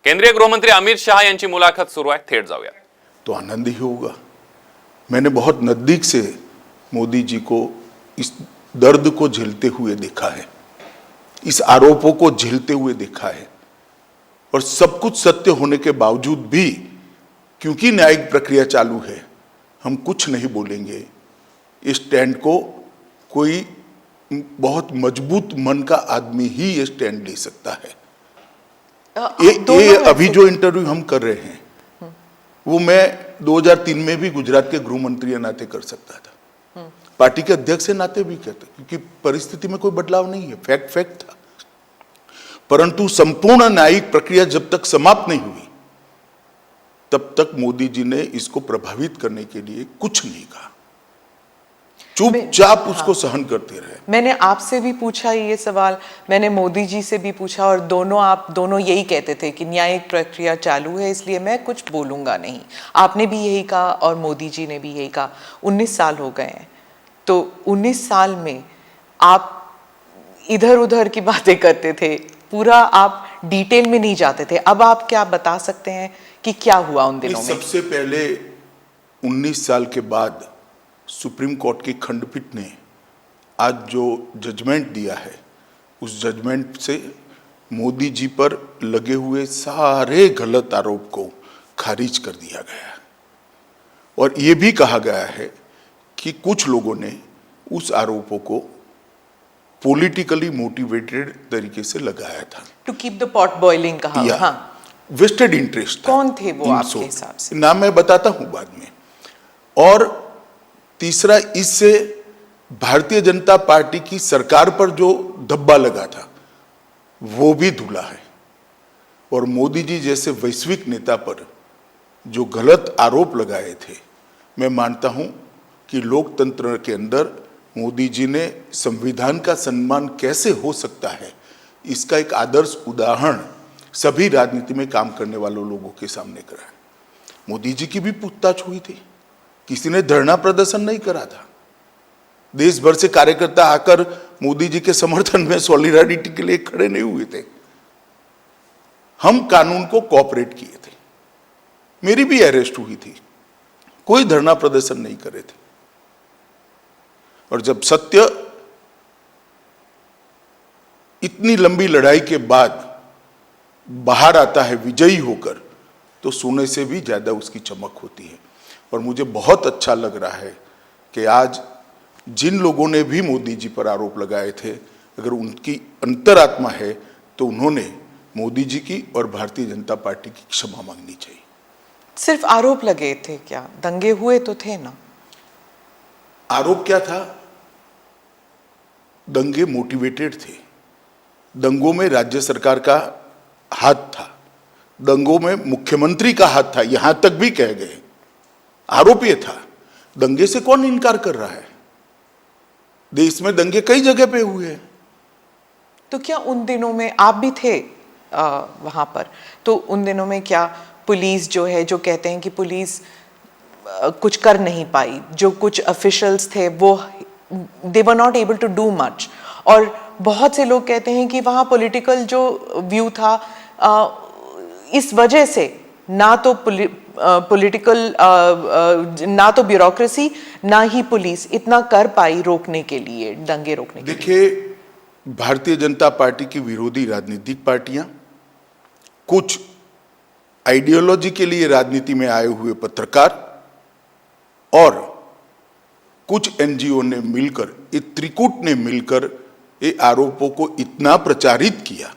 केंद्रीय गृहमंत्री अमित शाह यांची मुलाखत सुरू आहे, थेट जाऊया. तो आनंद ही होगा. मैंने बहुत नजदीक से मोदी जी को इस दर्द को झेलते हुए देखा है, इस आरोपों को झेलते हुए देखा है, और सब कुछ सत्य होने के बावजूद भी क्योंकि न्यायिक प्रक्रिया चालू है, हम कुछ नहीं बोलेंगे. इस स्टैंड को कोई बहुत मजबूत मन का आदमी ही ये स्टैंड ले सकता है. ये अभी जो इंटरव्यू हम कर रहे हैं वो मैं 2003 में भी गुजरात के गृह मंत्री के नाते कर सकता था, पार्टी के अध्यक्ष के नाते भी कहता, क्योंकि परिस्थिति में कोई बदलाव नहीं है, फैक्ट था. परंतु संपूर्ण न्यायिक प्रक्रिया जब तक समाप्त नहीं हुई तब तक मोदी जी ने इसको प्रभावित करने के लिए कुछ नहीं कहा, चुपचाप उसको सहन करते रहे. मैंने आपसे भी पूछा ये सवाल, मैंने मोदी जी से भी पूछा, और आप दोनों यही कहते थे कि न्यायिक प्रक्रिया चालू है इसलिए मैं कुछ बोलूंगा नहीं. आपने भी यही कहा और मोदी जी ने भी यही कहा. 19 साल हो गए हैं, तो 19 साल में आप इधर उधर की बातें करते थे, पूरा आप डिटेल में नहीं जाते थे. अब आप क्या बता सकते हैं कि क्या हुआ उन दिनों में? सबसे पहले 19 साल के बाद सुप्रीम कोर्ट की खंडपीठ ने आज जो जजमेंट दिया है, उस जजमेंट से मोदी जी पर लगे हुए सारे गलत आरोप को खारिज कर दिया गया है. और ये भी कहा गया है कि कुछ लोगों ने उस आरोपों को पॉलिटिकली मोटिवेटेड तरीके से लगाया था. To keep the pot boiling कहा. हाँ, वेस्टेड इंटरेस्ट था. कौन थे वो आपके हिसाब से? नाम मैं बताता हूं बाद में. और तीसरा, इससे भारतीय जनता पार्टी की सरकार पर जो धब्बा लगा था वो भी धुला है. और मोदी जी जैसे वैश्विक नेता पर जो गलत आरोप लगाए थे, मैं मानता हूं कि लोकतंत्र के अंदर मोदी जी ने संविधान का सम्मान कैसे हो सकता है, इसका एक आदर्श उदाहरण सभी राजनीति में काम करने वाले लोगों के सामने करा. मोदी जी की भी पूछताछ हुई थी, किसी ने धरना प्रदर्शन नहीं करा था. देश भर से कार्यकर्ता आकर मोदी जी के समर्थन में सॉलिडारिटी के लिए खड़े नहीं हुए थे. हम कानून को कोऑपरेट किए थे. मेरी भी अरेस्ट हुई थी, कोई धरना प्रदर्शन नहीं करे थे. और जब सत्य इतनी लंबी लड़ाई के बाद बाहर आता है विजयी होकर, तो सोने से भी ज्यादा उसकी चमक होती है. और मुझे बहुत अच्छा लग रहा है कि आज जिन लोगों ने भी मोदी जी पर आरोप लगाए थे, अगर उनकी अंतरात्मा है तो उन्होंने मोदी जी की और भारतीय जनता पार्टी की क्षमा मांगनी चाहिए. सिर्फ आरोप लगे थे क्या? दंगे हुए तो थे ना? आरोप क्या था? दंगे मोटिवेटेड थे. दंगों में राज्य सरकार का हाथ था, दंगों में मुख्यमंत्री का हाथ था, यहां तक भी कह गए. आरोप यह था. दंगे से कौन इनकार कर रहा है? देश में दंगे कई जगह पे हुए हैं. तो क्या उन दिनों में आप भी थे वहां पर? तो उन दिनों में क्या पुलिस जो है, जो कहते हैं कि पुलिस कुछ कर नहीं पाई, जो कुछ ऑफिशियल्स थे वो they were not able to do much, और बहुत से लोग कहते हैं कि वहाँ पॉलिटिकल जो व्यू था इस वजह से ना तो पॉलिटिकल ना तो ब्यूरोक्रेसी ना ही पुलिस इतना कर पाई रोकने के लिए, दंगे रोकने के लिए. देखिए, भारतीय जनता पार्टी की विरोधी राजनीतिक पार्टियां, कुछ आइडियोलॉजी के लिए राजनीति में आए हुए पत्रकार और कुछ एनजीओ ने मिलकर, ये त्रिकूट ने मिलकर ये आरोपों को इतना प्रचारित किया,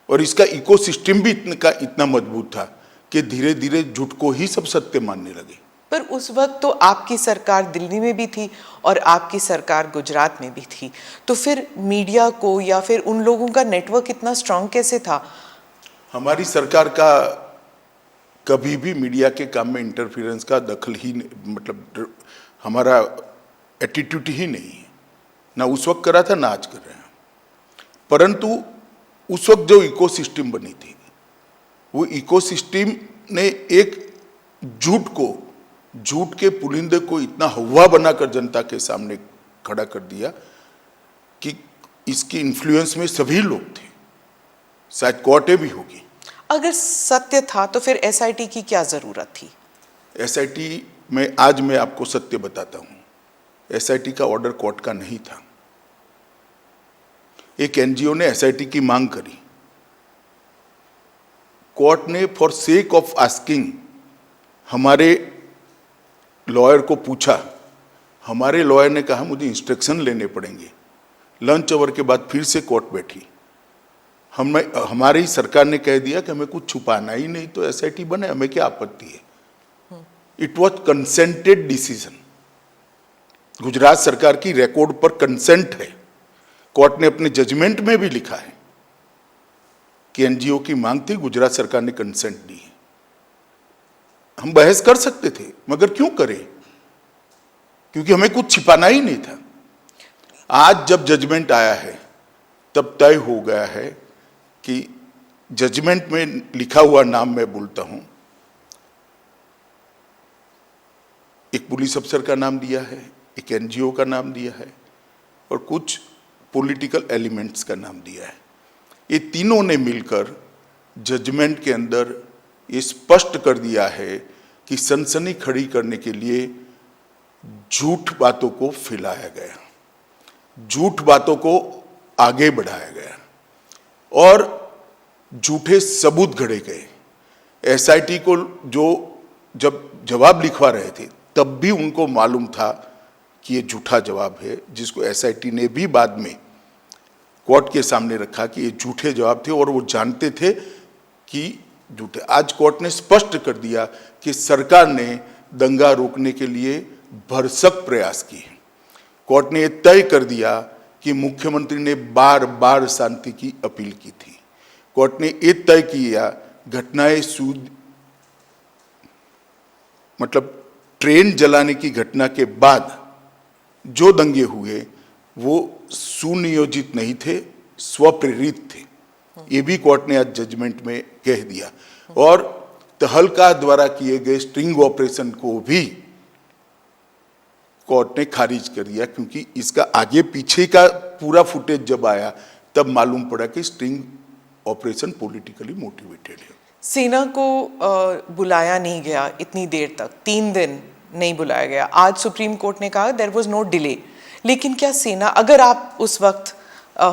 और इसका इकोसिस्टम भी इतना मजबूत था कि धीरे धीरे झूठ को ही सब सत्य मानने लगे. पर उस वक्त तो आपकी सरकार दिल्ली में भी थी और आपकी सरकार गुजरात में भी थी, तो फिर मीडिया को या फिर उन लोगों का नेटवर्क इतना स्ट्रांग कैसे था? हमारी सरकार का कभी भी मीडिया के काम में इंटरफेरेंस का दखल ही, मतलब हमारा एटीट्यूड ही नहीं है. ना उस वक्त करा था, ना आज कर रहे हैं. परंतु उस वक्त जो इकोसिस्टम बनी थी, वो इकोसिस्टम ने एक झूठ के पुलिंदे को इतना हवा बनाकर जनता के सामने खड़ा कर दिया कि इसकी इन्फ्लुएंस में सभी लोग थे. शायद कोर्टें भी होगी। अगर सत्य था तो फिर एसआईटी की क्या जरूरत थी? एसआईटी में आज मैं आपको सत्य बताता हूं, एसआईटी का ऑर्डर कोर्ट का नहीं था। एक एनजीओ ने एसआईटी की मांग करी, कोर्ट ने फॉर सेक ऑफ आस्किंग हमारे लॉयर को पूछा, हमारे लॉयर ने कहा मुझे इंस्ट्रक्शन लेने पड़ेंगे। लंच आवर के बाद फिर से कोर्ट बैठी, हमारी सरकार ने कह दिया कि हमें कुछ छुपाना ही नहीं, तो एसआईटी बने, हमें क्या आपत्ति है। It was consented decision. Gujarat सरकार की रिकॉर्ड पर कंसेंट है। कोर्ट ने अपने जजमेंट में भी लिखा है कि एनजीओ की मांग थी, गुजरात सरकार ने कंसेंट दी है। हम बहस कर सकते थे, मगर क्यों करें, क्योंकि हमें कुछ छिपाना ही नहीं था। आज जब जजमेंट आया है तब तय हो गया है कि जजमेंट में लिखा हुआ नाम मैं बोलता हूं, एक पुलिस अफसर का नाम दिया है, एक एनजीओ का नाम दिया है और कुछ पॉलिटिकल एलिमेंट्स का नाम दिया है। ये तीनों ने मिलकर जजमेंट के अंदर ये स्पष्ट कर दिया है कि सनसनी खड़ी करने के लिए झूठ बातों को फैलाया गया, झूठ बातों को आगे बढ़ाया गया और झूठे सबूत गढ़े गए। एसआईटी को जो जब जवाब लिखवा रहे थे तब भी उनको मालूम था कि ये झूठा जवाब है, जिसको एसआईटी ने भी बाद में कोर्ट के सामने रखा कि ये झूठे जवाब थे और वो जानते थे कि झूठे। आज कोर्ट ने स्पष्ट कर दिया कि सरकार ने दंगा रोकने के लिए भरसक प्रयास किए। कोर्ट ने यह तय कर दिया कि मुख्यमंत्री ने बार बार शांति की अपील की थी। कोर्ट ने यह तय किया घटनाएं मतलब ट्रेन जलाने की घटना के बाद जो दंगे हुए वो सुनियोजित नहीं थे, स्वप्रेरित थे। ये भी कोर्ट ने आज जजमेंट में कह दिया और तहलका द्वारा किए गए स्ट्रिंग ऑपरेशन को भी कोर्ट ने खारिज कर दिया, क्योंकि इसका आगे पीछे का पूरा फुटेज जब आया तब मालूम पड़ा कि स्ट्रिंग ऑपरेशन पॉलिटिकली मोटिवेटेड है। सेना को बुलाया नहीं गया इतनी देर तक, 3 दिन नहीं बुलाया गया। आज सुप्रीम कोर्ट ने कहा देयर वाज नो डिले, लेकिन क्या सेना, अगर आप उस वक्त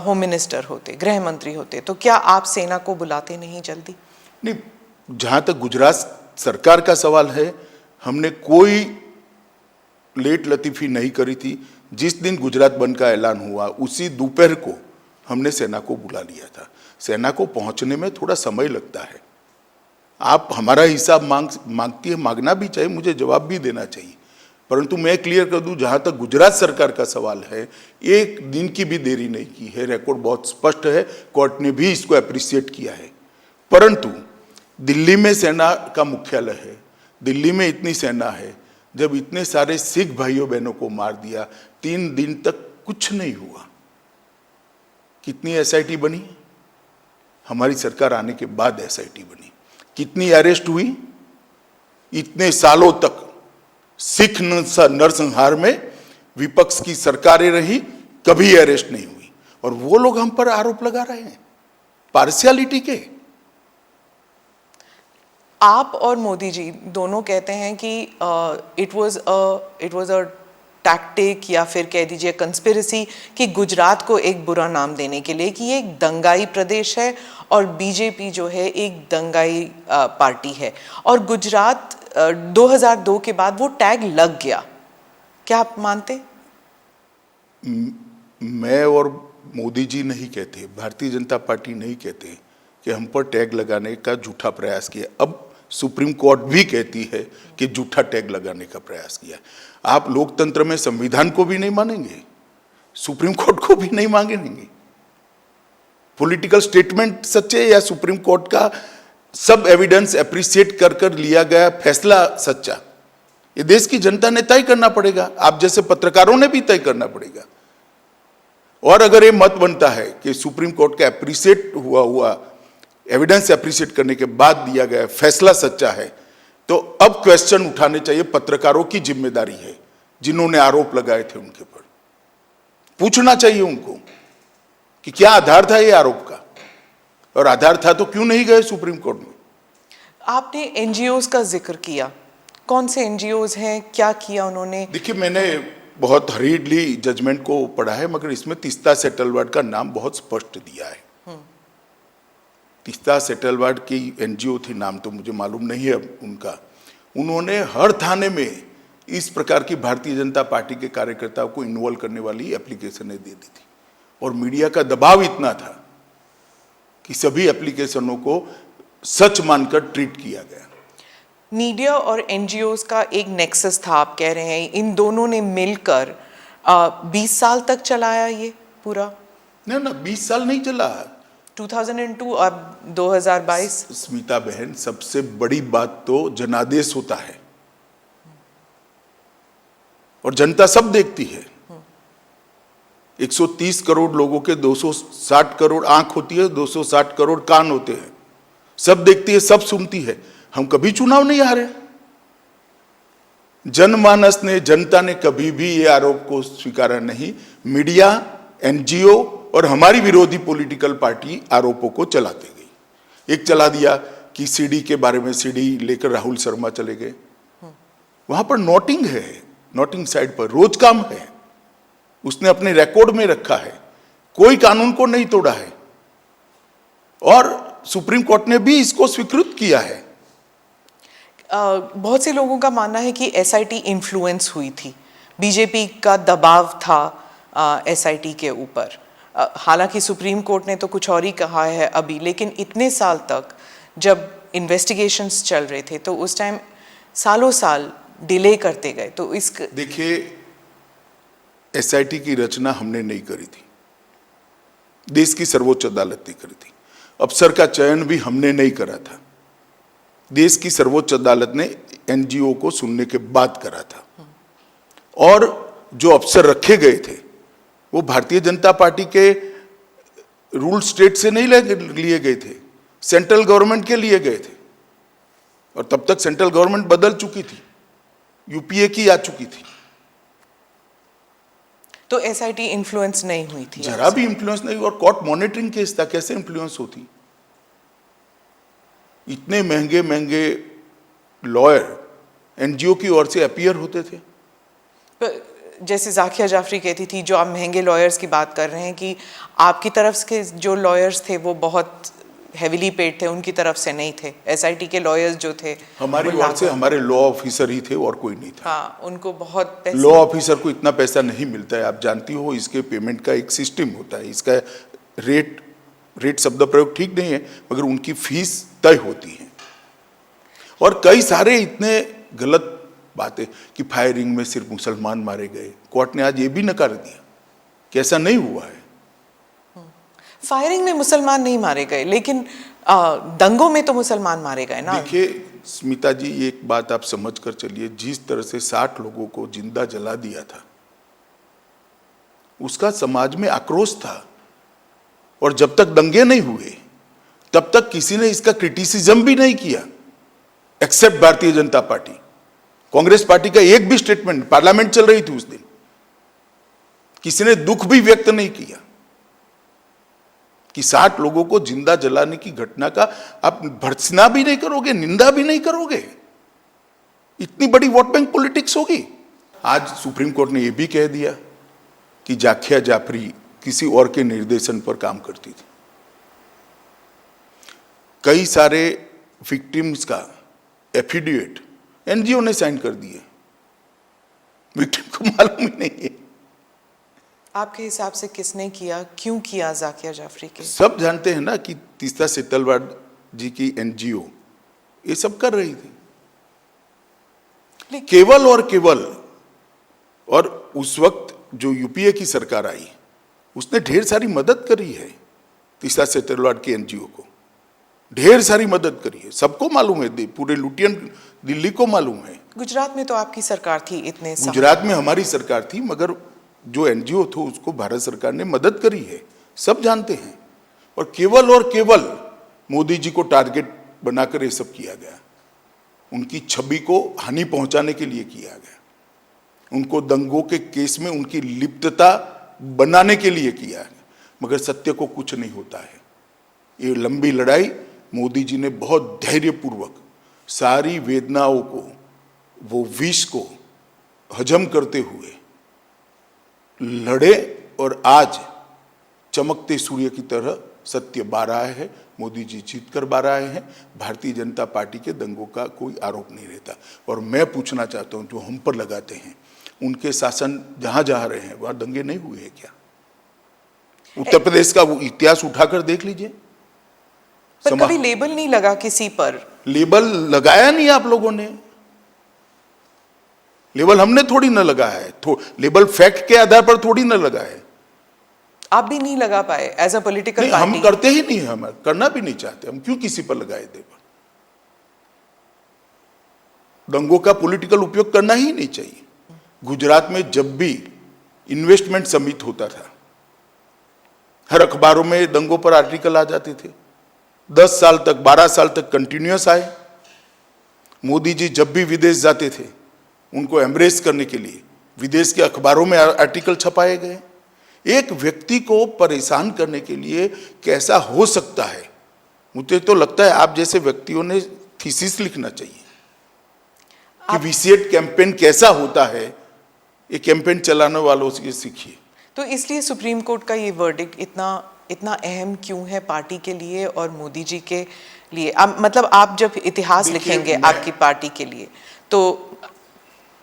होम मिनिस्टर होते, गृह मंत्री होते, तो क्या आप सेना को बुलाते नहीं जल्दी? नहीं, जहां तक गुजरात सरकार का सवाल है, हमने कोई लेट लतीफी नहीं करी थी। जिस दिन गुजरात बंद का ऐलान हुआ उसी दोपहर को हमने सेना को बुला लिया था। सेना को पहुंचने में थोड़ा समय लगता है। आप हमारा हिसाब मांगती है, मांगना भी चाहिए, मुझे जवाब भी देना चाहिए, परंतु मैं क्लियर कर दूं, जहां तक गुजरात सरकार का सवाल है, 1 दिन की भी देरी नहीं की है। रिकॉर्ड बहुत स्पष्ट है, कोर्ट ने भी इसको अप्रिशिएट किया है। परंतु दिल्ली में सेना का मुख्यालय है, दिल्ली में इतनी सेना है, जब इतने सारे सिख भाइयों बहनों को मार दिया, 3 दिन तक कुछ नहीं हुआ। कितनी एसआईटी बनी? हमारी सरकार आने के बाद एसआईटी बनी। कितनी अरेस्ट हुई? इतने सालों तक सिख नरसंहार में विपक्ष की सरकारें रही, कभी अरेस्ट नहीं हुई, और वो लोग हम पर आरोप लगा रहे हैं पार्शियलिटी के। आप और मोदी जी दोनों कहते हैं कि इट वाज अ टैक्टिक या फिर कह दीजिए कंस्पिरेसी कि गुजरात को एक बुरा नाम देने के लिए कि ये एक दंगाई प्रदेश है और बीजेपी जो है एक दंगाई पार्टी है, और गुजरात 2002 के बाद वो टैग लग गया। क्या आप मानते? मैं और मोदी जी नहीं कहते, भारतीय जनता पार्टी नहीं कहते कि हम पर टैग लगाने का झूठा प्रयास किया। अब सुप्रीम कोर्ट भी कहती है कि झूठा टैग लगाने का प्रयास किया। आप लोकतंत्र में संविधान को भी नहीं मानेंगे, सुप्रीम कोर्ट को भी नहीं मांगेंगे। पॉलिटिकल स्टेटमेंट सच्चे या सुप्रीम कोर्ट का सब एविडेंस एप्रिशिएट कर कर लिया गया फैसला सच्चा, ये देश की जनता ने तय करना पड़ेगा। आप जैसे पत्रकारों ने भी तय करना पड़ेगा। और अगर ये मत बनता है कि सुप्रीम कोर्ट का एप्रिशिएट हुआ एविडेंस एप्रिशिएट करने के बाद दिया गया फैसला सच्चा है, तो अब क्वेश्चन उठाने चाहिए। पत्रकारों की जिम्मेदारी है, जिन्होंने आरोप लगाए थे उनके पर पूछना चाहिए उनको कि क्या आधार था ये आरोप का। और आधार था तो क्यों नहीं गए सुप्रीम कोर्ट में? आपने एनजीओज का जिक्र किया, कौन से एनजीओज हैं, क्या किया उन्होंने? देखिए, मैंने बहुत हरीडली जजमेंट को पढ़ा है, मगर इसमें तीस्ता सेटलवाड का नाम बहुत स्पष्ट दिया है। तीस्ता सेटलवाड की एनजीओ थी, नाम तो मुझे मालूम नहीं है उनका। उन्होंने हर थाने में इस प्रकार की भारतीय जनता पार्टी के कार्यकर्ताओं को इन्वॉल्व करने वाली एप्लीकेशनें दे दी थी, और मीडिया का दबाव इतना था कि सभी एप्लीकेशनों को सच मानकर ट्रीट किया गया। मीडिया और एनजीओज का एक नेक्सस था, आप कह रहे हैं इन दोनों ने मिलकर 20 साल तक चलाया ये पूरा? ना 20 साल नहीं चला। 2002 अब 2022। स्मिता बहन, सबसे बड़ी बात तो जनादेश होता है, और जनता सब देखती है। 130 करोड़ लोगों के 260 करोड़ आंख होती है, 260 करोड़ कान होते हैं, सब देखती है, सब सुनती है। हम कभी चुनाव नहीं हारे। जनमानस ने, जनता ने कभी भी ये आरोप को स्वीकारा नहीं। मीडिया, एनजीओ और हमारी विरोधी पॉलिटिकल पार्टी आरोपों को चलाते गई। एक चला दिया कि सीडी के बारे में, सीडी लेकर राहुल शर्मा चले गए, वहां पर नोटिंग है, नोटिंग साइड पर रोज काम है, उसने अपने रिकॉर्ड में रखा है, कोई कानून को नहीं तोड़ा है, और सुप्रीम कोर्ट ने भी इसको स्वीकृत किया है। बहुत से लोगों का मानना है कि एसआईटी इन्फ्लुएंस हुई थी, बीजेपी का दबाव था एसआईटी के ऊपर। हालांकि सुप्रीम कोर्ट ने तो कुछ और ही कहा है अभी, लेकिन इतने साल तक जब इन्वेस्टिगेशंस चल रहे थे तो उस टाइम सालों साल डिले करते गए। तो इस देखिए, एसआईटी की रचना हमने नहीं करी थी, देश की सर्वोच्च अदालत ने करी थी। अफसर का चयन भी हमने नहीं करा था, देश की सर्वोच्च अदालत ने एनजीओ को सुनने के बाद करा था। और जो अफसर रखे गए थे वो भारतीय जनता पार्टी के रूल स्टेट से नहीं लिए गए थे, सेंट्रल गवर्नमेंट के लिए गए थे, और तब तक सेंट्रल गवर्नमेंट बदल चुकी थी, यूपीए की आ चुकी थी। तो एसआईटी इन्फ्लुएंस नहीं हुई थी? जरा भी इन्फ्लुएंस नहीं। और कोर्ट मॉनिटरिंग केस था, कैसे इन्फ्लुएंस होती? इतने महंगे महंगे लॉयर एनजीओ की ओर से अपीयर होते थे। जैसे जाकिया जाफरी कहती थी, जो आप महंगे लॉयर्स की बात कर रहे हैं, कि आपकी तरफ के जो लॉयर्स थे वो बहुत हेविली पेड थे, उनकी तरफ से नहीं थे। एसआईटी के लॉयर्स जो थे हमारी ओर से हमारे लॉ ऑफिसर ही थे और कोई नहीं था। हाँ, उनको बहुत पैसे। लॉ ऑफिसर को इतना पैसा नहीं मिलता है, आप जानती हो। इसके पेमेंट का एक सिस्टम होता है, इसका रेट शब्द प्रयोग ठीक नहीं है, मगर उनकी फीस तय होती है। और कई सारे इतने गलत बातें कि फायरिंग में सिर्फ मुसलमान मारे गए, कोर्ट ने आज ये भी नकार दिया कि ऐसा नहीं हुआ है। फायरिंग में मुसलमान नहीं मारे गए, लेकिन दंगों में तो मुसलमान मारे गए ना। देखिए स्मिता जी, एक बात आप समझ कर चलिए, जिस तरह से 60 लोगों को जिंदा जला दिया था, उसका समाज में आक्रोश था। और जब तक दंगे नहीं हुए तब तक किसी ने इसका क्रिटिसिज्म भी नहीं किया, accept Bharatiya Janata party. Congress party का एक भी स्टेटमेंट, पार्लियामेंट चल रही थी उस दिन, किसी ने दुख भी व्यक्त नहीं किया कि 60 लोगों को जिंदा जलाने की घटना का आप भर्त्सना भी नहीं करोगे, निंदा भी नहीं करोगे। इतनी बड़ी वोट बैंक पॉलिटिक्स होगी। आज सुप्रीम कोर्ट ने यह भी कह दिया कि जाकिया जाफरी किसी और के निर्देशन पर काम करती थी। कई सारे विक्टिम्स का एफिडेविट एनजीओ ने साइन कर दिए, विक्टिम को मालूम ही नहीं है। आपके हिसाब से किसने किया, क्यों किया जाकिया जाफरी के? सब जानते हैं ना कि तीस्ता सेटलवाड जी की एनजीओ ये सब कर रही थी, केवल और केवल। और उस वक्त जो यूपीए की सरकार आई, उसने ढेर सारी मदद करी है तीस्ता सेटलवाड की एनजीओ को, ढेर सारी मदद करी है, सबको मालूम है, पूरे लुटियन दिल्ली को मालूम है। गुजरात में तो आपकी सरकार थी इतने साल। गुजरात में हमारी सरकार थी, मगर जो एनजीओ थे उसको भारत सरकार ने मदद करी है, सब जानते हैं। और केवल मोदी जी को टारगेट बनाकर ये सब किया गया, उनकी छवि को हानि पहुंचाने के लिए किया गया, उनको दंगों के केस में उनकी लिप्तता बनाने के लिए किया है। मगर सत्य को कुछ नहीं होता है, ये लंबी लड़ाई मोदी जी ने बहुत धैर्यपूर्वक सारी वेदनाओं को, वो विष को हजम करते हुए लड़े और आज चमकते सूर्य की तरह सत्य बाहर आया है। मोदी जी जीत कर बाहर आए हैं। भारतीय जनता पार्टी के दंगों का कोई आरोप नहीं रहता। और मैं पूछना चाहता हूं, जो हम पर लगाते हैं, उनके शासन जहां जहां रहे हैं वहां दंगे नहीं हुए हैं क्या? उत्तर प्रदेश का वो इतिहास उठाकर देख लीजिए। पर कभी लेबल नहीं लगा किसी पर। लेबल लगाया नहीं आप लोगों ने। लेबल हमने थोड़ी ना लगाया है। लेबल फैक्ट के आधार पर थोड़ी ना लगा है। आप भी नहीं लगा पाए एज अ पॉलिटिकल पार्टी? हम करते ही नहीं, हम करना भी नहीं चाहते। हम क्यों किसी पर लगाए लेबल? दंगों का पॉलिटिकल उपयोग करना ही नहीं चाहिए। गुजरात में जब भी इन्वेस्टमेंट समिट होता था, हर अखबारों में दंगों पर आर्टिकल आ जाते थे। 10 साल तक, 12 साल तक कंटिन्यूअस आए। मोदी जी जब भी विदेश जाते थे, उनको एम्ब्रेस करने के लिए विदेश के अखबारों में आर्टिकल छपाए गए। एक व्यक्ति को परेशान करने के लिए कैसा हो सकता है? मुझे तो लगता है आप जैसे व्यक्तियों ने थीसिस लिखना चाहिए कि वीसीएट कैंपेन कैसा होता है। ये कैंपेन चलाने वालों से सीखिए। तो इसलिए सुप्रीम कोर्ट का ये वर्डिक्ट इतना अहम क्यों है पार्टी के लिए और मोदी जी के लिए? मतलब आप जब इतिहास लिखेंगे आपकी पार्टी के लिए, तो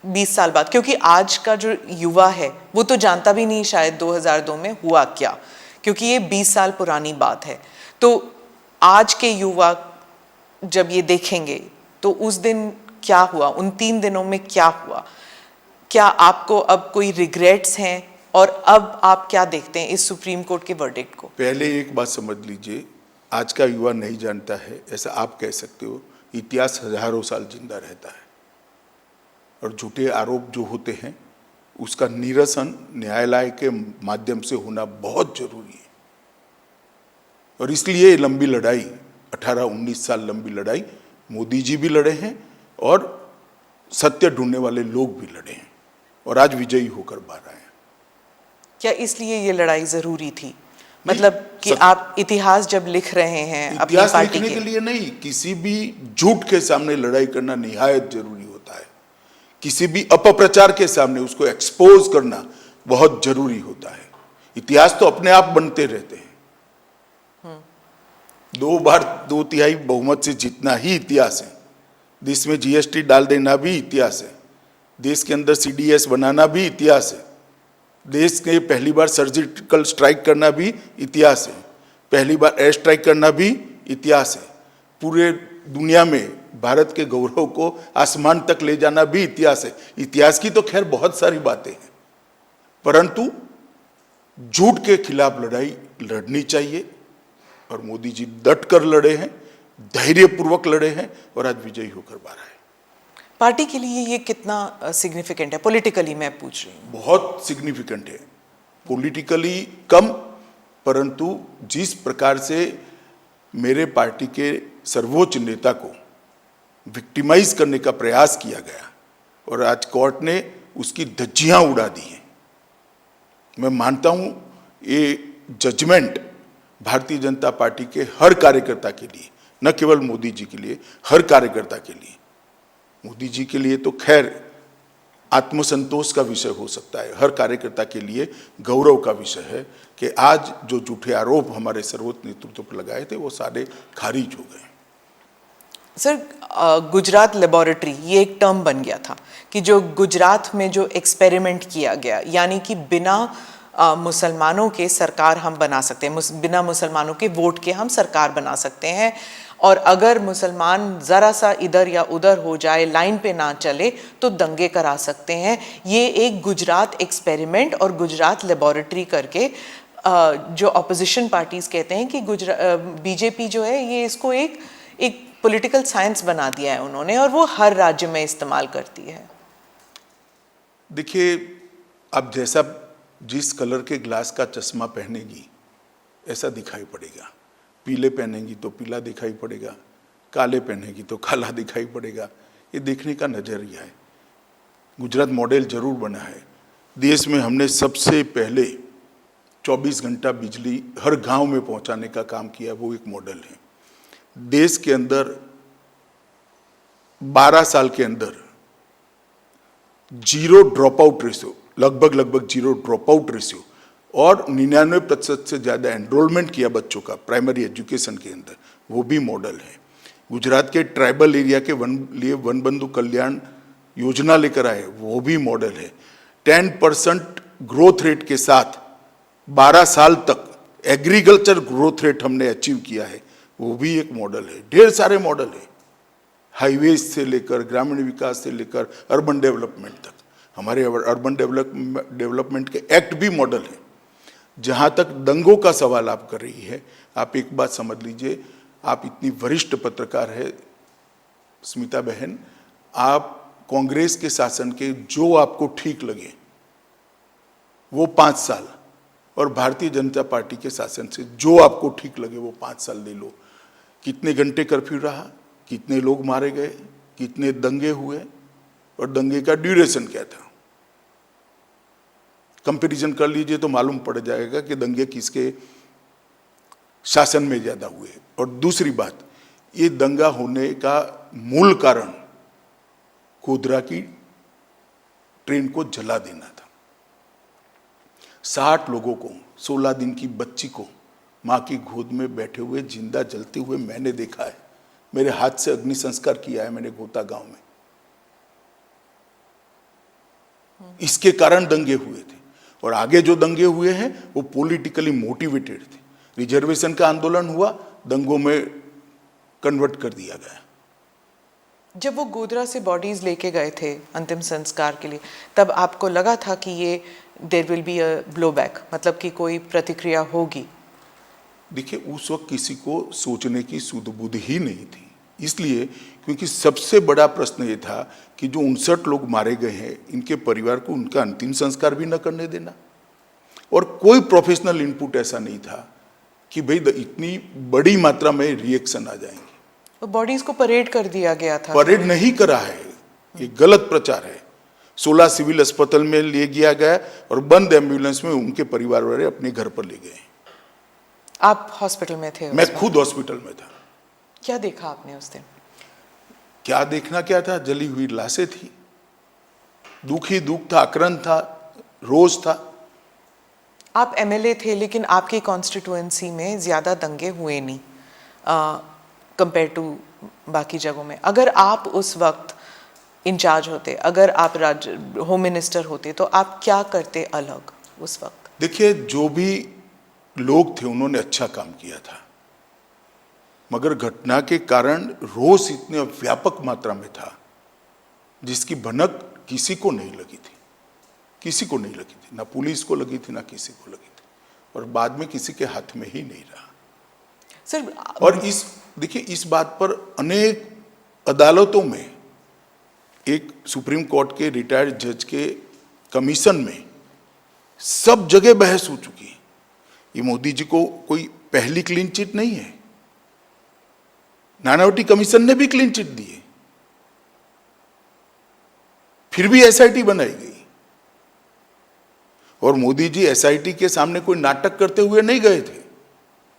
20 साल बाद, क्योंकि आज का जो युवा है वो तो जानता भी नहीं शायद 2002 में हुआ क्या, क्योंकि ये 20 साल पुरानी बात है। तो आज के युवा जब ये देखेंगे तो उस दिन क्या हुआ, उन 3 दिनों में क्या हुआ? क्या आपको अब कोई रिग्रेट्स हैं? और अब आप क्या देखते हैं इस सुप्रीम कोर्ट के वर्डिक्ट को? पहले एक बात समझ लीजिए, आज का युवा नहीं जानता है ऐसा आप कह सकते हो। इतिहास हजारों साल जिंदा रहता है और झूठे आरोप जो होते हैं उसका निरसन न्यायालय के माध्यम से होना बहुत जरूरी है। और इसलिए लंबी लड़ाई, 18-19 साल लंबी लड़ाई मोदी जी भी लड़े हैं और सत्य ढूंढने वाले लोग भी लड़े हैं और आज विजयी होकर बाहर आए हैं। क्या इसलिए ये लड़ाई जरूरी थी? मतलब कि आप इतिहास जब लिख रहे हैं अपनी इतिहास पार्टी लिखने के लिए नहीं, किसी भी झूठ के सामने लड़ाई करना निहायत जरूरी होता है। किसी भी अपप्रचार के सामने उसको एक्सपोज करना बहुत जरूरी होता है। इतिहास तो अपने आप बनते रहते हैं। 2 बार 2/3 बहुमत से जीतना ही इतिहास है। देश में जीएसटी डाल देना भी इतिहास है। देश के अंदर सीडीएस बनाना भी इतिहास है। देश के पहली बार सर्जिकल स्ट्राइक करना भी इतिहास है। पहली बार एयर स्ट्राइक करना भी इतिहास है। पूरे दुनिया में भारत के गौरव को आसमान तक ले जाना भी इतिहास है। इतिहास की तो खैर बहुत सारी बातें हैं, परंतु झूठ के खिलाफ लड़ाई लड़नी चाहिए और मोदी जी डट कर लड़े हैं, धैर्यपूर्वक लड़े हैं और आज विजयी होकर बाहर आए। पार्टी के लिए ये कितना सिग्निफिकेंट है पॉलिटिकली, मैं पूछ रही हूँ? बहुत सिग्निफिकेंट है। पॉलिटिकली कम, परंतु जिस प्रकार से मेरे पार्टी के सर्वोच्च नेता को विक्टिमाइज करने का प्रयास किया गया और आज कोर्ट ने उसकी धज्जियां उड़ा दी हैं, मैं मानता हूं ये जजमेंट भारतीय जनता पार्टी के हर कार्यकर्ता के लिए, न केवल मोदी जी के लिए, हर कार्यकर्ता के लिए। मोदी जी के लिए तो खैर आत्मसंतोष का विषय हो सकता है, हर कार्यकर्ता के लिए गौरव का विषय है कि आज जो झूठे आरोप हमारे सर्वोच्च नेतृत्व पर लगाए थे वो सारे खारिज हो गए। सर, गुजरात लेबोरेटरी ये एक टर्म बन गया था कि जो गुजरात में जो एक्सपेरिमेंट किया गया, यानी कि बिना मुसलमानों के सरकार हम बना सकते हैं, बिना मुसलमानों के वोट के हम सरकार बना सकते हैं, और अगर मुसलमान ज़रा सा इधर या उधर हो जाए, लाइन पे ना चले, तो दंगे करा सकते हैं। ये एक गुजरात एक्सपेरिमेंट और गुजरात लेबोरेटरी करके जो अपोजिशन पार्टीज़ कहते हैं कि बीजेपी जो है ये इसको एक पॉलिटिकल साइंस बना दिया है उन्होंने, और वो हर राज्य में इस्तेमाल करती है। देखिए, अब जैसा जिस कलर के ग्लास का चश्मा पहनेगी ऐसा दिखाई पड़ेगा। पीले पहनेगी तो पीला दिखाई पड़ेगा, काले पहनेगी तो काला दिखाई पड़ेगा। ये देखने का नजरिया है। गुजरात मॉडल जरूर बना है। देश में हमने सबसे पहले 24 घंटा बिजली हर गांव में पहुंचाने का काम किया, वो एक मॉडल है। देश के अंदर 12 साल के अंदर जीरो ड्रॉप आउट रेशियो, लगभग जीरो ड्रॉप आउट रेशियो, और 99% से ज्यादा एनरोलमेंट किया बच्चों का प्राइमरी एजुकेशन के अंदर, वो भी मॉडल है। गुजरात के ट्राइबल एरिया के लिए वन बंधु कल्याण योजना लेकर आए, वो भी मॉडल है। 10% ग्रोथ रेट के साथ 12 साल तक एग्रीकल्चर ग्रोथ रेट हमने अचीव किया है, वो भी एक मॉडल है। ढेर सारे मॉडल है, हाईवेज से लेकर ग्रामीण विकास से लेकर अर्बन डेवलपमेंट तक। हमारे अर्बन डेवलपमेंट के एक्ट भी मॉडल है। जहां तक दंगों का सवाल आप कर रही है, आप एक बात समझ लीजिए, आप इतनी वरिष्ठ पत्रकार है स्मिता बहन, आप कांग्रेस के शासन के जो आपको ठीक लगे वो 5 साल, और भारतीय जनता पार्टी के शासन से जो आपको ठीक लगे वो 5 साल ले लो। कितने घंटे कर्फ्यू रहा, कितने लोग मारे गए, कितने दंगे हुए, और दंगे का ड्यूरेशन क्या था, कंपैरिजन कर लीजिए तो मालूम पड़ जाएगा कि दंगे किसके शासन में ज्यादा हुए। और दूसरी बात, ये दंगा होने का मूल कारण गोधरा की ट्रेन को जला देना था। 60 लोगों को, 16 दिन की बच्ची को मां की गोद में बैठे हुए जिंदा जलते हुए मैंने देखा है। मेरे हाथ से अग्नि संस्कार किया है मैंने गोता गांव में। इसके कारण दंगे हुए थे, और आगे जो दंगे हुए हैं वो पॉलिटिकली मोटिवेटेड थे। रिजर्वेशन का आंदोलन हुआ, दंगों में कन्वर्ट कर दिया गया। जब वो गोधरा से बॉडीज लेके गए थे अंतिम संस्कार के लिए, तब आपको लगा था कि ये there will be a blowback, मतलब कि कोई प्रतिक्रिया होगी? देखिए, उस वक्त किसी को सोचने की सुध बुध ही नहीं थी, इसलिए क्योंकि सबसे बड़ा प्रश्न ये था कि जो 59 लोग मारे गए हैं, इनके परिवार को उनका अंतिम संस्कार भी न करने देना। और कोई प्रोफेशनल इनपुट ऐसा नहीं था कि भाई इतनी बड़ी मात्रा में रिएक्शन आ जाएंगे। तो बॉडीज को परेड कर दिया गया था। परेड नहीं करा है, ये गलत प्रचार है। 16 सिविल अस्पताल में ले गया गया और बंद एम्बुलेंस में उनके परिवार वाले अपने घर पर ले गए। आप हॉस्पिटल में थे? मैं खुद हॉस्पिटल में था। क्या देखा आपने उस दिन? क्या देखना क्या था, जली हुई लाशें थी, दुख ही दुख था, आक्रांत था, रोज था। आप एमएलए थे, लेकिन आपकी कॉन्स्टिट्यूएंसी में ज्यादा दंगे हुए नहीं कंपेयर टू बाकी जगहों में। अगर आप उस वक्त इंचार्ज होते, अगर आप होम मिनिस्टर होते, तो आप क्या करते अलग उस वक्त? देखिए, जो भी लोग थे उन्होंने अच्छा काम किया था, मगर घटना के कारण रोष इतने व्यापक मात्रा में था जिसकी भनक किसी को नहीं लगी थी, किसी को नहीं लगी थी, ना पुलिस को लगी थी ना किसी को लगी थी, और बाद में किसी के हाथ में ही नहीं रहा। सर, और देखिए, इस बात पर अनेक अदालतों में, एक सुप्रीम कोर्ट के रिटायर्ड जज के कमीशन में सब जगह बहस हो चुकी है। ये मोदी जी को कोई पहली क्लीन चिट नहीं है, नानावटी कमीशन ने भी क्लीन चिट दी है, फिर भी एसआईटी बनाई गई। और मोदी जी एसआईटी के सामने कोई नाटक करते हुए नहीं गए थे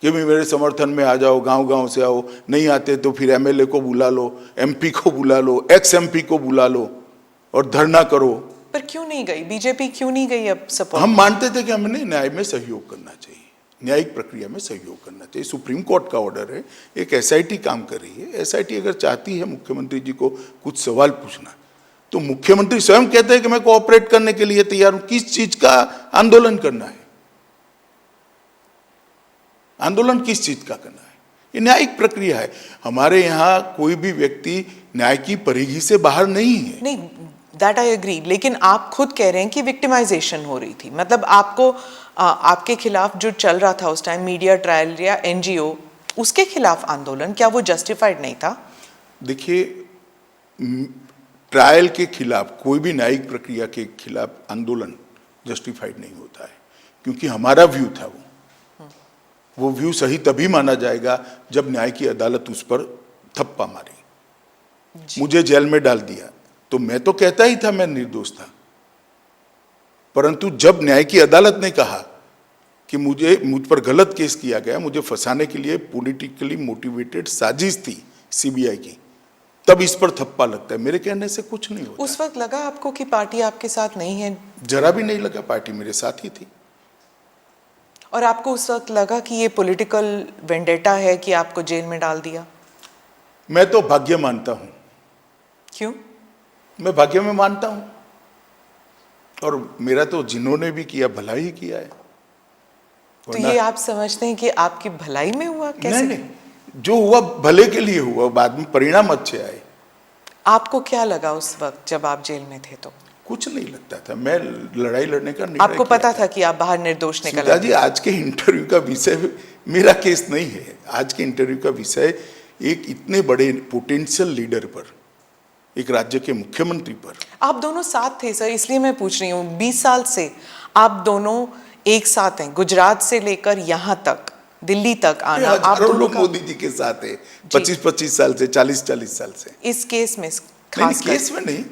कि भी मेरे समर्थन में आ जाओ, गांव गांव से आओ, नहीं आते तो फिर एमएलए को बुला लो, एमपी को बुला लो, एक्स एमपी को बुला लो और धरना करो। पर क्यों नहीं गई बीजेपी, क्यों नहीं गई अब सपोर्ट? हम मानते थे कि हमने न्याय में सहयोग करना चाहिए, न्यायिक प्रक्रिया में सहयोग करना चाहिए। सुप्रीम कोर्ट का ऑर्डर है, एक एसआईटी काम कर रही है। एसआईटी अगर चाहती है मुख्यमंत्री जी को कुछ सवाल पूछना, तो मुख्यमंत्री स्वयं कहते हैं कि मैं कोऑपरेट करने के लिए तैयार हूं। किस चीज का आंदोलन करना है? आंदोलन किस चीज का करना है? ये न्यायिक प्रक्रिया है। हमारे यहाँ कोई भी व्यक्ति न्याय की परिधि से बाहर नहीं है। नहीं, दैट आई एग्री, लेकिन आप खुद कह रहे हैं कि विक्टिमाइजेशन हो रही थी, मतलब आपको आपके खिलाफ जो चल रहा था उस टाइम, मीडिया ट्रायल या एनजीओ, उसके खिलाफ आंदोलन, क्या वो जस्टिफाइड नहीं था? देखिए, ट्रायल के खिलाफ, कोई भी न्यायिक प्रक्रिया के खिलाफ आंदोलन जस्टिफाइड नहीं होता है, क्योंकि हमारा व्यू था वो व्यू सही तभी माना जाएगा जब न्याय की अदालत उस पर थप्पा मारी। मुझे जेल में डाल दिया तो मैं तो कहता ही था मैं निर्दोष था, परंतु जब न्याय की अदालत ने कहा कि मुझ पर गलत केस किया गया, मुझे फंसाने के लिए पॉलिटिकली मोटिवेटेड साजिश थी सीबीआई की, तब इस पर थप्पा लगता है। मेरे कहने से कुछ नहीं होता। उस वक्त लगा आपको कि पार्टी आपके साथ नहीं है? जरा भी नहीं लगा, पार्टी मेरे साथ ही थी। और आपको उस वक्त लगा कि ये पॉलिटिकल वेंडेटा है कि आपको जेल में डाल दिया? मैं तो भाग्य मानता हूं। क्यों? मैं भाग्य में मानता हूं, और मेरा तो जिन्होंने भी किया भला ही किया है। तो ये आप समझते हैं कि आपकी भलाई में हुआ? कैसे? नहीं, जो हुआ भले के लिए हुआ, बाद में परिणाम अच्छे आए। आपको क्या लगा उस वक्त जब आप जेल में थे? तो कुछ नहीं लगता था, मैं लड़ाई लड़ने का निर्णय आपको किया पता था था कि आप बाहर निर्दोष निकल सीता जी, आज के इंटरव्यू का विषय मेरा केस नहीं है। आज के इंटरव्यू का विषय एक इतने बड़े पोटेंशियल लीडर पर, एक राज्य के मुख्यमंत्री पर। आप दोनों साथ थे सर, इसलिए मैं पूछ रही हूँ। 20 साल से आप दोनों एक साथ हैं, गुजरात से लेकर यहाँ तक, दिल्ली तक आना। आप हजारों दोनों लोग का मोदी जी के साथ है, 25-25 साल से, 40-40 साल से। इस केस में नहीं, खास केस में नहीं,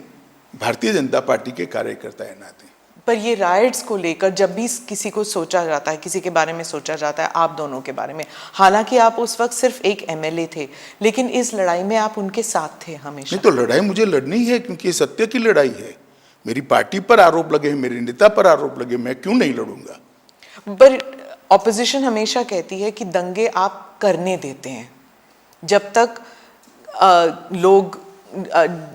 भारतीय जनता पार्टी के कार्यकर्ता है नाते। पर ये राइट्स को लेकर जब भी किसी को सोचा जाता है, किसी के बारे में सोचा जाता है, आप दोनों के बारे में, हालांकि आप उस वक्त सिर्फ एक एमएलए थे, लेकिन इस लड़ाई में आप उनके साथ थे हमेशा। नहीं तो लड़ाई मुझे लड़नी है, क्योंकि ये सत्य की लड़ाई है। मेरी पार्टी पर आरोप लगे, मेरे नेता पर आरोप लगे, मैं क्यों नहीं लड़ूंगा? पर ऑपोजिशन हमेशा कहती है कि दंगे आप करने देते हैं, जब तक लोग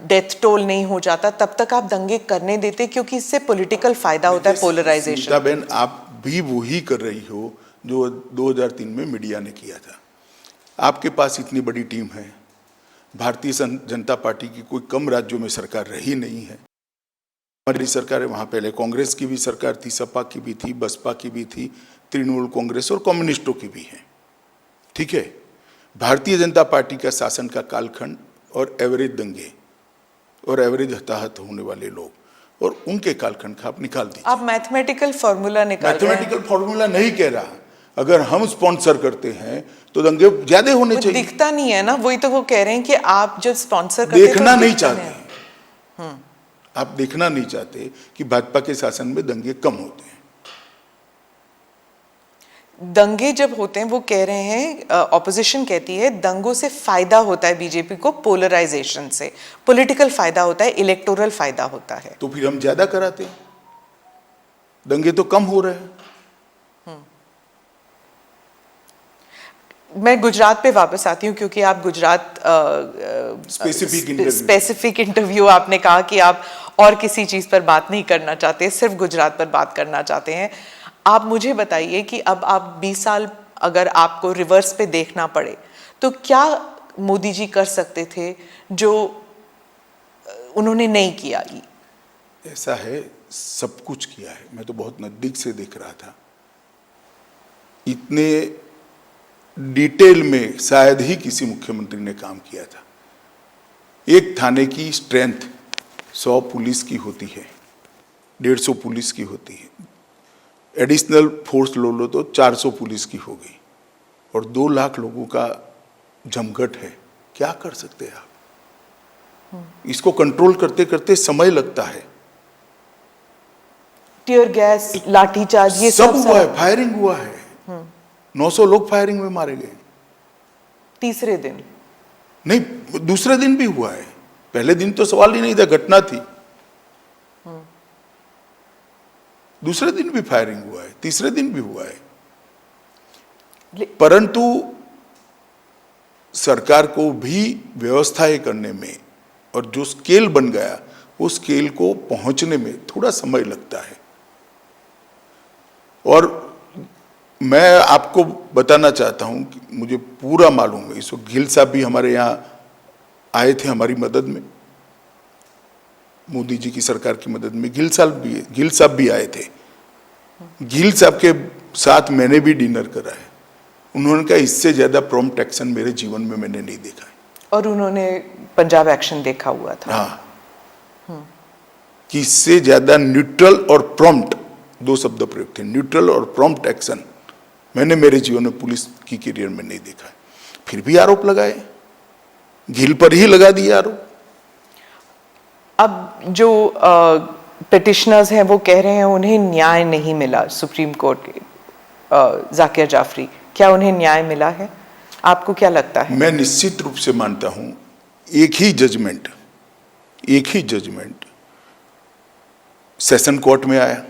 डेथ टोल नहीं हो जाता तब तक आप दंगे करने देते, क्योंकि इससे पॉलिटिकल फायदा होता है, पोलराइजेशन। बहन, आप भी वही कर रही हो जो 2003 में मीडिया ने किया था। आपके पास इतनी बड़ी टीम है, भारतीय जनता पार्टी की कोई कम राज्यों में सरकार रही नहीं है। हमारी सरकार है, वहाँ पहले कांग्रेस की भी सरकार थी, सपा की भी थी, बसपा की भी थी, तृणमूल कांग्रेस और कम्युनिस्टों की भी है। ठीक है, भारतीय जनता पार्टी का शासन का कालखंड और एवरेज दंगे और एवरेज हताहत होने वाले लोग और उनके कालखंड का आप निकाल दीजिए। आप मैथमेटिकल फॉर्मूला निकाल रहे हैं। मैथमेटिकल फॉर्मूला नहीं कह रहा, अगर हम स्पॉन्सर करते हैं तो दंगे ज्यादा होने वो चाहिए। दिखता नहीं है ना, वही तो वो कह रहे हैं कि आप जब स्पॉन्सर करते हैं देखना तो नहीं दिखता चाहते, आप देखना नहीं चाहते कि भाजपा के शासन में दंगे कम होते हैं। दंगे जब होते हैं, वो कह रहे हैं, ऑपोजिशन कहती है दंगों से फायदा होता है बीजेपी को, पोलराइजेशन से पॉलिटिकल फायदा होता है, इलेक्टोरल फायदा होता है। तो फिर हम ज्यादा कराते हैं, दंगे तो कम हो रहे हैं। मैं गुजरात पे वापस आती हूँ, क्योंकि आप गुजरात स्पेसिफिक इंटरव्यू आपने कहा कि आप और किसी चीज पर बात नहीं करना चाहते, सिर्फ गुजरात पर बात करना चाहते हैं। आप मुझे बताइए कि अब आप 20 साल अगर आपको रिवर्स पे देखना पड़े तो क्या मोदी जी कर सकते थे जो उन्होंने नहीं किया? ऐसा है, सब कुछ किया है, मैं तो बहुत नजदीक से देख रहा था। इतने डिटेल में शायद ही किसी मुख्यमंत्री ने काम किया था। एक थाने की स्ट्रेंथ 100 पुलिस की होती है, 150 पुलिस की होती है, एडिशनल फोर्स लो तो 400 पुलिस की हो गई, और 2 लाख लोगों का जमघट है। क्या कर सकते हैं आप? इसको कंट्रोल करते करते समय लगता है। टीयर गैस, लाठीचार्ज, ये सब हुआ है, फायरिंग हुआ है, 900 लोग फायरिंग में मारे गए। तीसरे दिन नहीं, दूसरे दिन भी हुआ है, पहले दिन तो सवाल ही नहीं था, घटना थी। दूसरे दिन भी फायरिंग हुआ है, तीसरे दिन भी हुआ है। परंतु सरकार को भी व्यवस्थाएं करने में और जो स्केल बन गया, उस स्केल को पहुंचने में थोड़ा समय लगता है। और मैं आपको बताना चाहता हूं कि मुझे पूरा मालूम है, इस वक्त गिल साहब भी हमारे यहाँ आए थे हमारी मदद में, मोदी जी की सरकार की मदद में। गिल साहब भी आए थे। गिल साहब के साथ मैंने भी डिनर करा है। उन्होंने कहा इससे ज्यादा प्रॉम्प्ट एक्शन मेरे जीवन में मैंने नहीं देखा है। और उन्होंने पंजाब एक्शन देखा हुआ था। हाँ, कि इससे ज्यादा न्यूट्रल और प्रॉम्प्ट, 2 शब्द प्रयोग थे, न्यूट्रल और प्रॉम्प्ट एक्शन मैंने मेरे जीवन में पुलिस की करियर में नहीं देखा है। फिर भी आरोप लगाए, गिल पर ही लगा दिए आरोप। अब जो पिटिशनर्स हैं वो कह रहे हैं उन्हें न्याय नहीं मिला सुप्रीम कोर्ट के जाकिर जाफरी, क्या उन्हें न्याय मिला है? आपको क्या लगता है? मैं निश्चित रूप से मानता हूं एक ही जजमेंट सेशन कोर्ट में आया,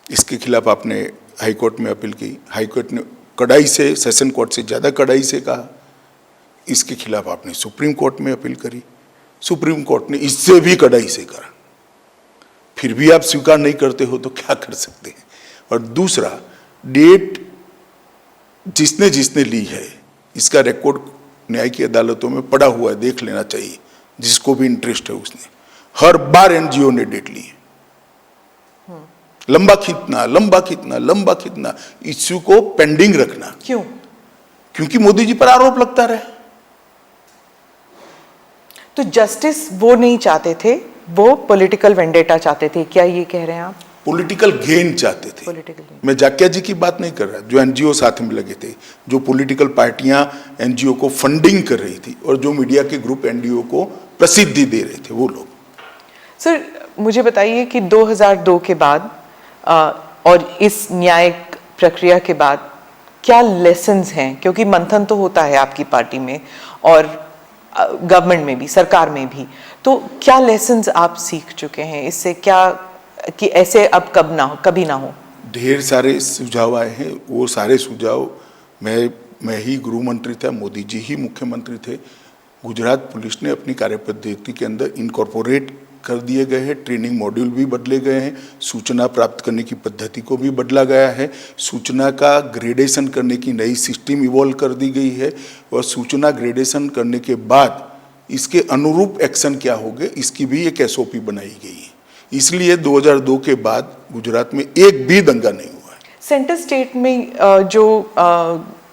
इसके खिलाफ आपने हाई कोर्ट में अपील की, हाई कोर्ट ने कड़ाई से, सेशन कोर्ट से ज़्यादा कड़ाई से कहा, इसके खिलाफ आपने सुप्रीम कोर्ट में अपील करी, सुप्रीम कोर्ट ने इससे भी कड़ाई से करा, फिर भी आप स्वीकार नहीं करते हो तो क्या कर सकते हैं। और दूसरा, डेट जिसने जिसने ली है इसका रिकॉर्ड न्याय की अदालतों में पड़ा हुआ है, देख लेना चाहिए, जिसको भी इंटरेस्ट है उसने। हर बार एनजीओ ने डेट ली है, लंबा खींचना, इश्यू को पेंडिंग रखना। क्यों? क्योंकि मोदी जी पर आरोप लगता रहे। तो जस्टिस वो नहीं चाहते थे, वो पॉलिटिकल वेंडेटा चाहते थे, क्या ये कह रहे हैं आप? पॉलिटिकल गेन चाहते थे। Political gain. मैं जाकिया जी की बात नहीं कर रहा, जो एनजीओ साथ में लगे थे, जो पॉलिटिकल पार्टियां एनजीओ को फंडिंग कर रही थी और जो मीडिया के ग्रुप एनजीओ को प्रसिद्धि दे रहे थे, वो लोग। सर मुझे बताइए कि 2002 के बाद और इस न्यायिक प्रक्रिया के बाद क्या लेसन्स हैं? क्योंकि मंथन तो होता है आपकी पार्टी में और गवर्नमेंट में भी, सरकार में भी, तो क्या लेसन्स आप सीख चुके हैं इससे, क्या कि ऐसे अब कभी ना हो? ढेर सारे सुझाव आए हैं, वो सारे सुझाव मैं ही गृह मंत्री था, मोदी जी ही मुख्यमंत्री थे, गुजरात पुलिस ने अपनी कार्यपद्धति के अंदर इनकॉर्पोरेट कर दिए गए हैं, ट्रेनिंग मॉड्यूल भी बदले गए हैं, सूचना प्राप्त करने की पद्धति को भी बदला गया है, सूचना का ग्रेडेशन करने की नई सिस्टम इवॉल्व कर दी गई है और सूचना ग्रेडेशन करने के बाद इसके अनुरूप एक्शन क्या होंगे इसकी भी एक एसओपी बनाई गई है। इसलिए 2002 के बाद गुजरात में एक भी दंगा नहीं हुआ है। सेंटर स्टेट में जो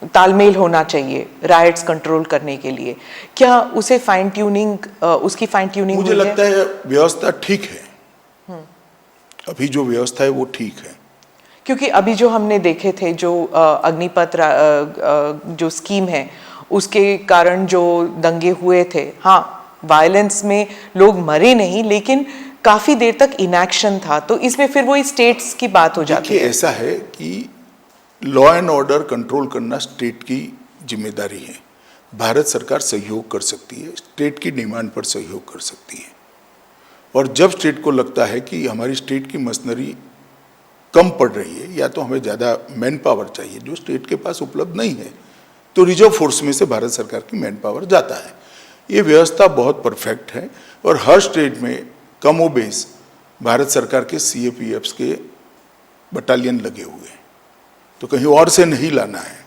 तालमेल होना चाहिए राइट्स कंट्रोल करने के लिए, क्या उसे उसकी फाइन ट्यूनिंग मुझे लगता है व्यवस्था ठीक है, अभी जो व्यवस्था है वो ठीक है। क्योंकि अभी जो हमने देखे थे, जो अग्निपथ जो स्कीम है उसके कारण जो दंगे हुए थे, हाँ वायलेंस में लोग मरे नहीं, लेकिन काफी देर तक इनएक्शन था, तो इसमें फिर वो स्टेट्स की बात हो जाती है। ऐसा है कि लॉ एंड ऑर्डर कंट्रोल करना स्टेट की जिम्मेदारी है। भारत सरकार सहयोग कर सकती है, स्टेट की डिमांड पर सहयोग कर सकती है, और जब स्टेट को लगता है कि हमारी स्टेट की मशीनरी कम पड़ रही है या तो हमें ज़्यादा मैन पावर चाहिए जो स्टेट के पास उपलब्ध नहीं है, तो रिजर्व फोर्स में से भारत सरकार की मैन पावर जाता है। ये व्यवस्था बहुत परफेक्ट है और हर स्टेट में कमोबेश भारत सरकार के सीएपीएफ्स के बटालियन लगे हुए हैं, तो कहीं और से नहीं लाना है।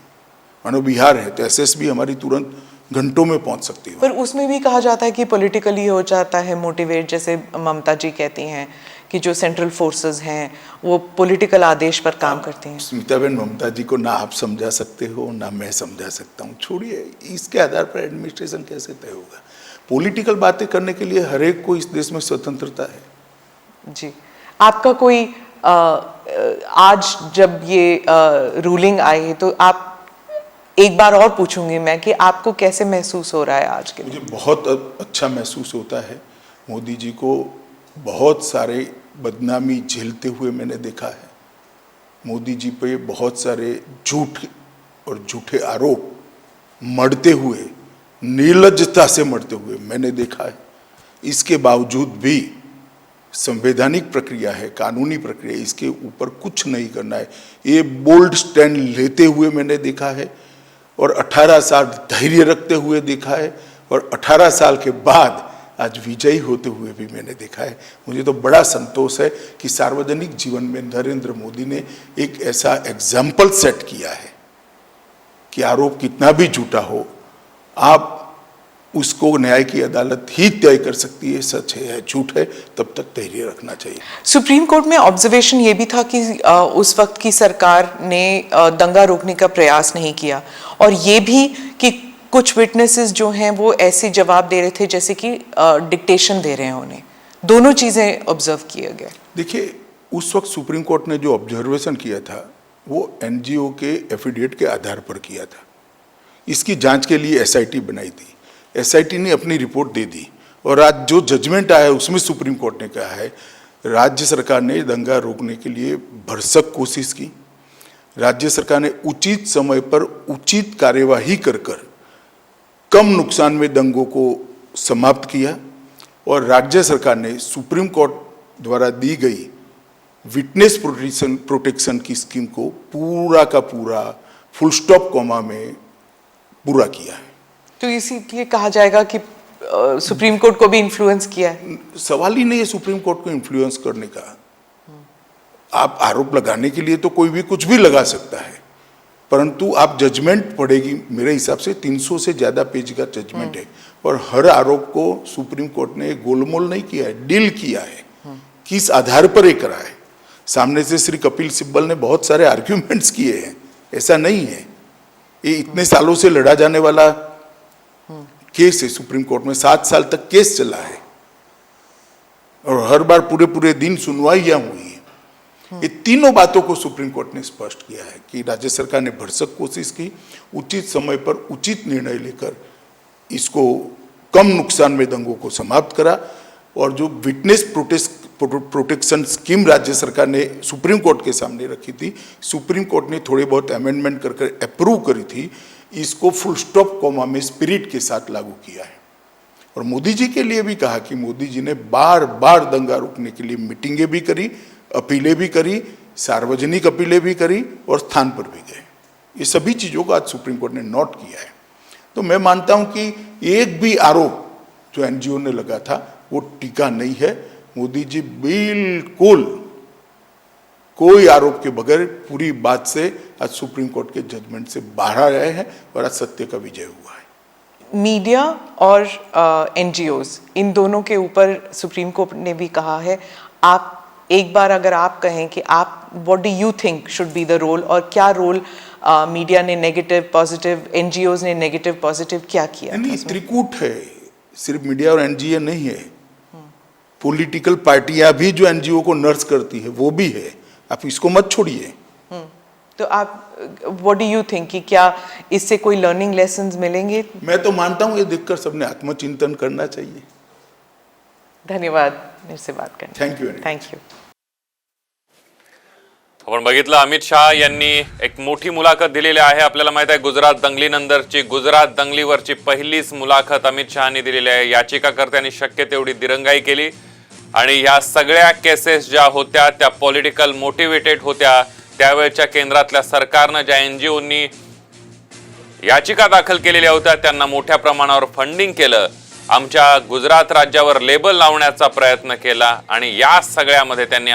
मानो बिहार है तो एसएसबी हमारी तुरंत घंटों में पहुंच सकती है। पर उसमें भी कहा जाता है कि पॉलिटिकली हो जाता है मोटिवेट, जैसे ममता जी कहती हैं कि जो सेंट्रल फोर्सेस हैं वो पॉलिटिकल आदेश पर काम करती हैं। स्मिताबेन, ममता जी को ना आप समझा सकते हो ना मैं समझा सकता हूँ, छोड़िए, इसके आधार पर एडमिनिस्ट्रेशन कैसे तय होगा। पॉलिटिकल बातें करने के लिए हर एक को इस देश में स्वतंत्रता है। जी, आपका कोई आज जब ये रूलिंग आई है तो आप, एक बार और पूछूंगी मैं कि आपको कैसे महसूस हो रहा है आज के दिन? मुझे बहुत अच्छा महसूस होता है। मोदी जी को बहुत सारे बदनामी झेलते हुए मैंने देखा है। मोदी जी पे बहुत सारे झूठ और झूठे आरोप मढ़ते हुए, निर्लज्जता से मढ़ते हुए मैंने देखा है। इसके बावजूद भी संवैधानिक प्रक्रिया है, कानूनी प्रक्रिया, इसके ऊपर कुछ नहीं करना है, ये बोल्ड स्टैंड लेते हुए मैंने देखा है और 18 साल धैर्य रखते हुए देखा है और 18 साल के बाद आज विजयी होते हुए भी मैंने देखा है। मुझे तो बड़ा संतोष है कि सार्वजनिक जीवन में नरेंद्र मोदी ने एक ऐसा एग्जाम्पल सेट किया है कि आरोप कितना भी झूठा हो, आप उसको न्याय की अदालत ही तय कर सकती है, सच है या झूठ है, तब तक धैर्य रखना चाहिए। सुप्रीम कोर्ट में ऑब्जर्वेशन ये भी था कि उस वक्त की सरकार ने दंगा रोकने का प्रयास नहीं किया, और ये भी कि कुछ विटनेसेस जो हैं वो ऐसे जवाब दे रहे थे जैसे कि डिक्टेशन दे रहे हैं उन्हें। दोनों चीज़ें ऑब्जर्व किया गया। देखिए, उस वक्त सुप्रीम कोर्ट ने जो ऑब्जर्वेशन किया था वो एनजीओ के एफिडेविट के आधार पर किया था। इसकी जांच के लिए एसआईटी बनाई थी, एसआईटी ने अपनी रिपोर्ट दे दी और आज जो जजमेंट आया है उसमें सुप्रीम कोर्ट ने कहा है राज्य सरकार ने दंगा रोकने के लिए भरसक कोशिश की, राज्य सरकार ने उचित समय पर उचित कार्यवाही कर कम नुकसान में दंगों को समाप्त किया और राज्य सरकार ने सुप्रीम कोर्ट द्वारा दी गई विटनेस प्रोटेक्शन की स्कीम को पूरा का पूरा फुल स्टॉप कॉमा में पूरा किया है। तो इसीलिए कहा जाएगा कि सुप्रीम कोर्ट को भी इन्फ्लुएंस किया है। सवाल ही नहीं है सुप्रीम कोर्ट को इन्फ्लुएंस करने का। आप आरोप लगाने के लिए तो कोई भी कुछ भी लगा सकता है, परंतु आप जजमेंट पढ़ेगी, मेरे हिसाब से 300 से ज्यादा पेज का जजमेंट है और हर आरोप को सुप्रीम कोर्ट ने गोलमोल नहीं किया है, डील किया है। किस आधार पर ये करा है? सामने से श्री कपिल सिब्बल ने बहुत सारे आर्ग्यूमेंट्स किए हैं, ऐसा नहीं है। ये इतने सालों से लड़ा जाने वाला केस है, सुप्रीम कोर्ट में 7 साल तक केस चला है और हर बार पूरे पूरे दिन सुनवाइयां हुई है। ये तीनों बातों को सुप्रीम कोर्ट ने स्पष्ट किया है कि राज्य सरकार ने भरसक कोशिश की, उचित समय पर उचित निर्णय लेकर इसको कम नुकसान में दंगों को समाप्त करा और जो विटनेस प्रोटेक्शन स्कीम राज्य सरकार ने सुप्रीम कोर्ट के सामने रखी थी, सुप्रीम कोर्ट ने थोड़े बहुत अमेंडमेंट कर अप्रूव करी थी, इसको फुल स्टॉप कॉमा में स्पिरिट के साथ लागू किया है। और मोदी जी के लिए भी कहा कि मोदी जी ने बार बार दंगा रोकने के लिए मीटिंगें भी करी, अपीलें भी करी, सार्वजनिक अपीलें भी करी और स्थान पर भी गए। ये सभी चीज़ों को आज सुप्रीम कोर्ट ने नोट किया है। तो मैं मानता हूं कि एक भी आरोप जो एनजीओ ने लगा था वो टीका नहीं है। मोदी जी बिल्कुल कोई आरोप के बगैर पूरी बात से आज सुप्रीम कोर्ट के जजमेंट से बाहर आए हैं और आज सत्य का विजय हुआ है। मीडिया और एनजीओज, इन दोनों के ऊपर सुप्रीम कोर्ट ने भी कहा है। आप एक बार अगर आप कहें कि आप what do you think should be the role, और क्या रोल मीडिया ने नेगेटिव पॉजिटिव, एनजीओज ने नेगेटिव पॉजिटिव क्या किया? नहीं, त्रिकूट है, सिर्फ मीडिया और एनजीओ नहीं है। पॉलिटिकल पार्टियां भी जो एनजीओ को नर्स करती है वो भी है, आप इसको मत छोड़िए। तो आप व्हाट डू यू थिंक कि क्या इससे कोई लर्निंग लेसन्स मिलेंगे? मैं तो मानता हूं ये देखकर सबने आत्मचिंतन करना चाहिए। धन्यवाद मेरे से बात करने। Thank you. Thank you. आपण बघितलं अमित शहा यांनी एक मोठी मुलाखत दिलेली आहे। आपल्याला माहित आहे गुजरात दंगलीनंतरची, गुजरात दंगलीवरची पहिलीच मुलाखत अमित शहानी दिलेली आहे। याचिकाकर्त्यांनी शक्य तेवढी दिरंगाई केली आणि ह्या सगळ्या केसेस ज्या होत्या त्या पॉलिटिकल मोटिवेटेड होत्या। त्यावेळच्या केंद्रातल्या सरकारनं ज्या एनजीओनी याचिका दाखल केलेल्या होत्या त्यांना मोठ्या प्रमाणावर फंडिंग केलं, आमच्या गुजरात राज्यावर लेबल लावण्याचा प्रयत्न केला आणि या सगळ्यामध्ये त्यांनी